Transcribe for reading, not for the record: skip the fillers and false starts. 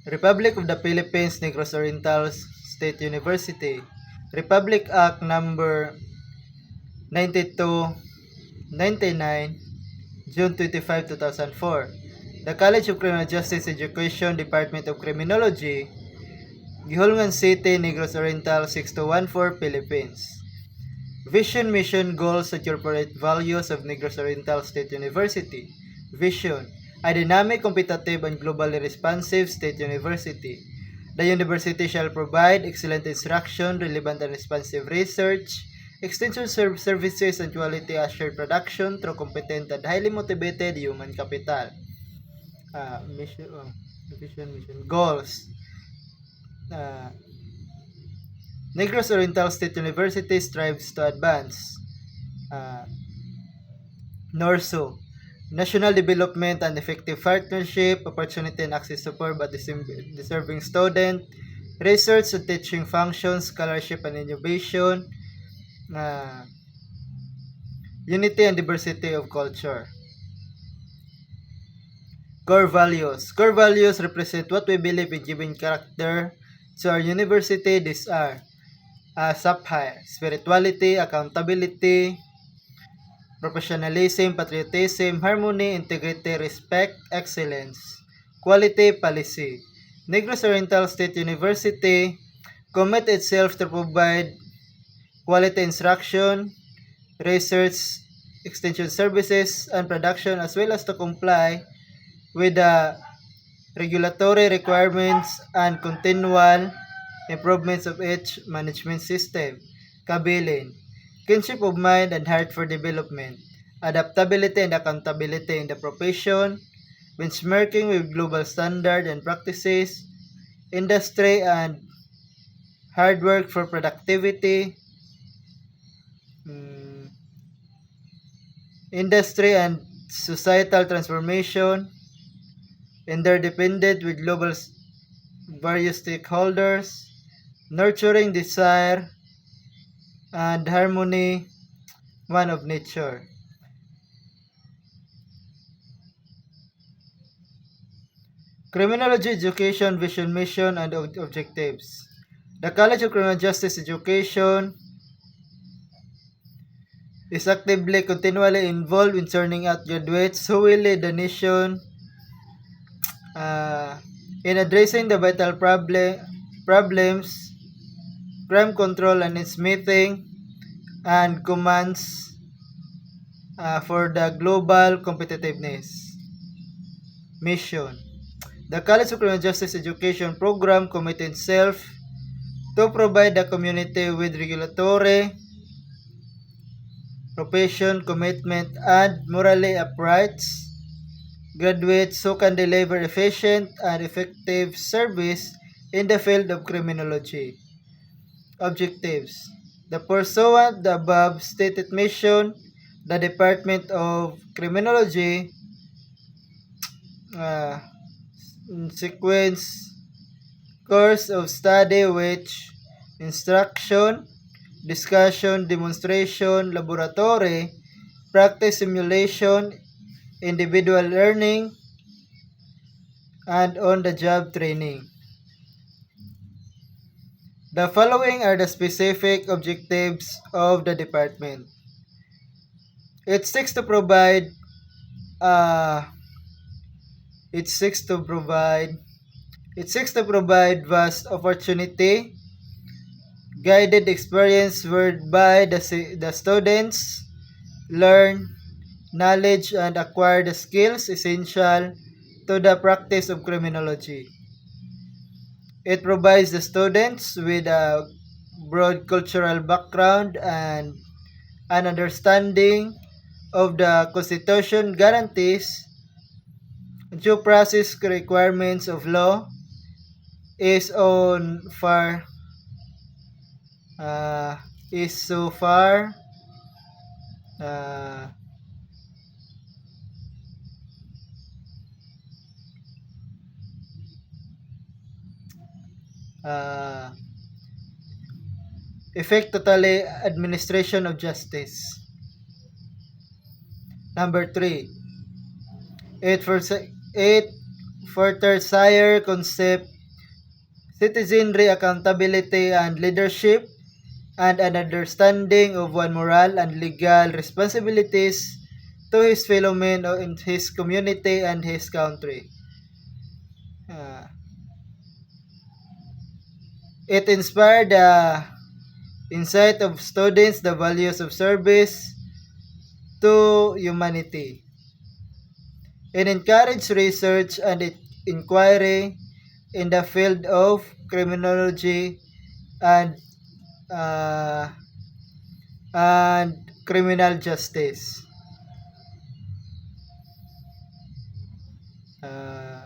Republic of the Philippines, Negros Oriental State University. Republic Act number 9299, June 25, 2004. The College of Criminal Justice Education, Department of Criminology, Gihulngan City, Negros Oriental, 6214, Philippines. Vision, mission, goals, and corporate values of Negros Oriental State University. Vision: a dynamic, competitive, and globally responsive state university. The university shall provide excellent instruction, relevant and responsive research, extension services, and quality assured production through competent and highly motivated human capital. Vision, mission, goals. Negros Oriental State University strives to advance NORSO, national development and effective partnership, opportunity and access to poor but deserving student, research and teaching functions, scholarship and innovation, unity and diversity of culture. Core values. Core values represent what we believe in giving character to our university. These are SAPHIRE, spirituality, accountability, professionalism, patriotism, harmony, integrity, respect, excellence, quality, policy. Negros Oriental State University commit itself to provide quality instruction, research, extension services, and production, as well as to comply with the regulatory requirements and continual improvements of each management system. Kabilin: kinship of mind and heart for development, adaptability and accountability in the profession, benchmarking with global standard and practices, industry and hard work for productivity, industry and societal transformation, interdependent with global various stakeholders, nurturing desire and harmony, one of nature. Criminology Education, Vision, Mission, and Objectives. The College of Criminal Justice Education is actively, continually involved in turning out graduates who will lead the nation in addressing the vital problems, crime control and its meeting, and commands for the global competitiveness. Mission: the College of Criminal Justice Education program commits itself to provide the community with regulatory, profession, commitment, and morally upright graduates who can deliver efficient and effective service in the field of criminology. Objectives: the pursuant the above stated mission, the Department of Criminology sequence course of study which instruction, discussion, demonstration, laboratory, practice, simulation, individual learning, and on-the-job training. The following are the specific objectives of the department. It seeks to provide vast opportunity, guided experience whereby the students learn knowledge and acquire the skills essential to the practice of criminology. It provides the students with a broad cultural background and an understanding of the Constitution guarantees due process requirements of law is so far effect totally administration of justice. Number 3, it furthers higher concept citizenry, accountability, and leadership, and an understanding of one moral and legal responsibilities to his fellow men or in his community and his country. Uh, it inspired the insight of students the values of service to humanity. It encouraged research and inquiry in the field of criminology and uh, and criminal justice. Uh,